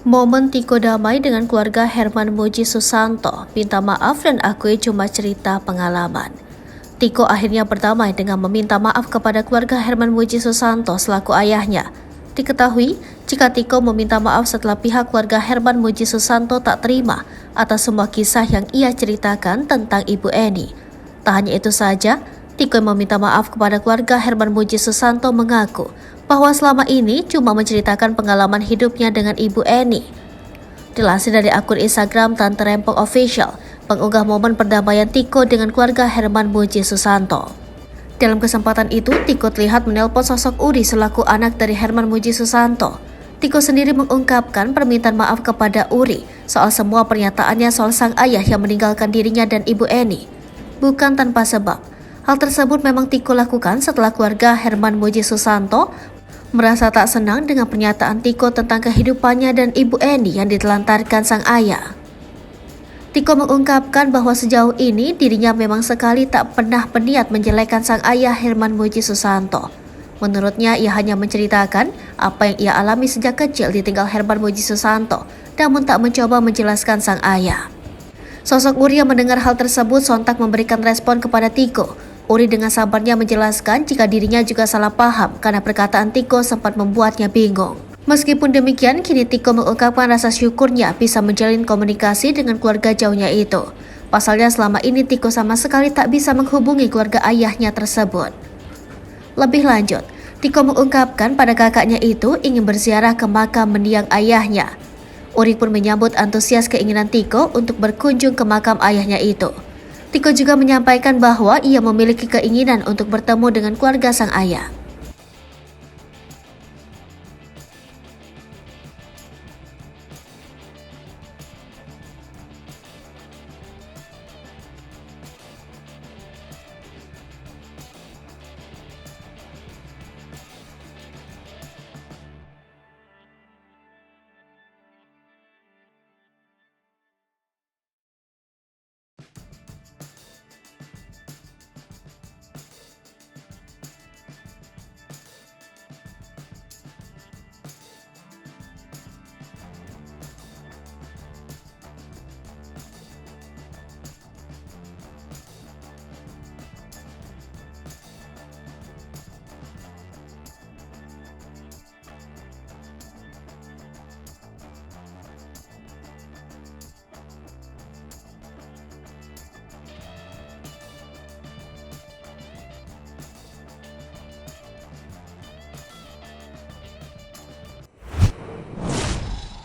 Momen Tiko damai dengan keluarga Herman Muji Susanto, minta maaf dan akui cuma cerita pengalaman. Tiko akhirnya berdamai dengan meminta maaf kepada keluarga Herman Muji Susanto selaku ayahnya. Diketahui, jika Tiko meminta maaf setelah pihak keluarga Herman Muji Susanto tak terima atas semua kisah yang ia ceritakan tentang Ibu Eni. Tak hanya itu saja, Tiko yang meminta maaf kepada keluarga Herman Muji Susanto mengaku bahwa selama ini cuma menceritakan pengalaman hidupnya dengan Ibu Eni. Dilansir dari akun Instagram Tante Rempong Official, mengunggah momen perdamaian Tiko dengan keluarga Herman Muji Susanto. Dalam kesempatan itu, Tiko terlihat menelpon sosok Uri selaku anak dari Herman Muji Susanto. Tiko sendiri mengungkapkan permintaan maaf kepada Uri soal semua pernyataannya soal sang ayah yang meninggalkan dirinya dan Ibu Eni. Bukan tanpa sebab. Hal tersebut memang Tiko lakukan setelah keluarga Herman Muji Susanto merasa tak senang dengan pernyataan Tiko tentang kehidupannya dan Ibu Eni yang ditelantarkan sang ayah. Tiko mengungkapkan bahwa sejauh ini dirinya memang sekali tak pernah berniat menjelekkan sang ayah Herman Muji Susanto. Menurutnya, ia hanya menceritakan apa yang ia alami sejak kecil ditinggal Herman Muji Susanto, namun tak mencoba menjelaskan sang ayah. Sosok Uri yang mendengar hal tersebut sontak memberikan respon kepada Tiko. Uri dengan sabarnya menjelaskan jika dirinya juga salah paham karena perkataan Tiko sempat membuatnya bingung. Meskipun demikian, kini Tiko mengungkapkan rasa syukurnya bisa menjalin komunikasi dengan keluarga jauhnya itu. Pasalnya selama ini Tiko sama sekali tak bisa menghubungi keluarga ayahnya tersebut. Lebih lanjut, Tiko mengungkapkan pada kakaknya itu ingin berziarah ke makam mendiang ayahnya. Uri pun menyambut antusias keinginan Tiko untuk berkunjung ke makam ayahnya itu. Tiko juga menyampaikan bahwa ia memiliki keinginan untuk bertemu dengan keluarga sang ayah.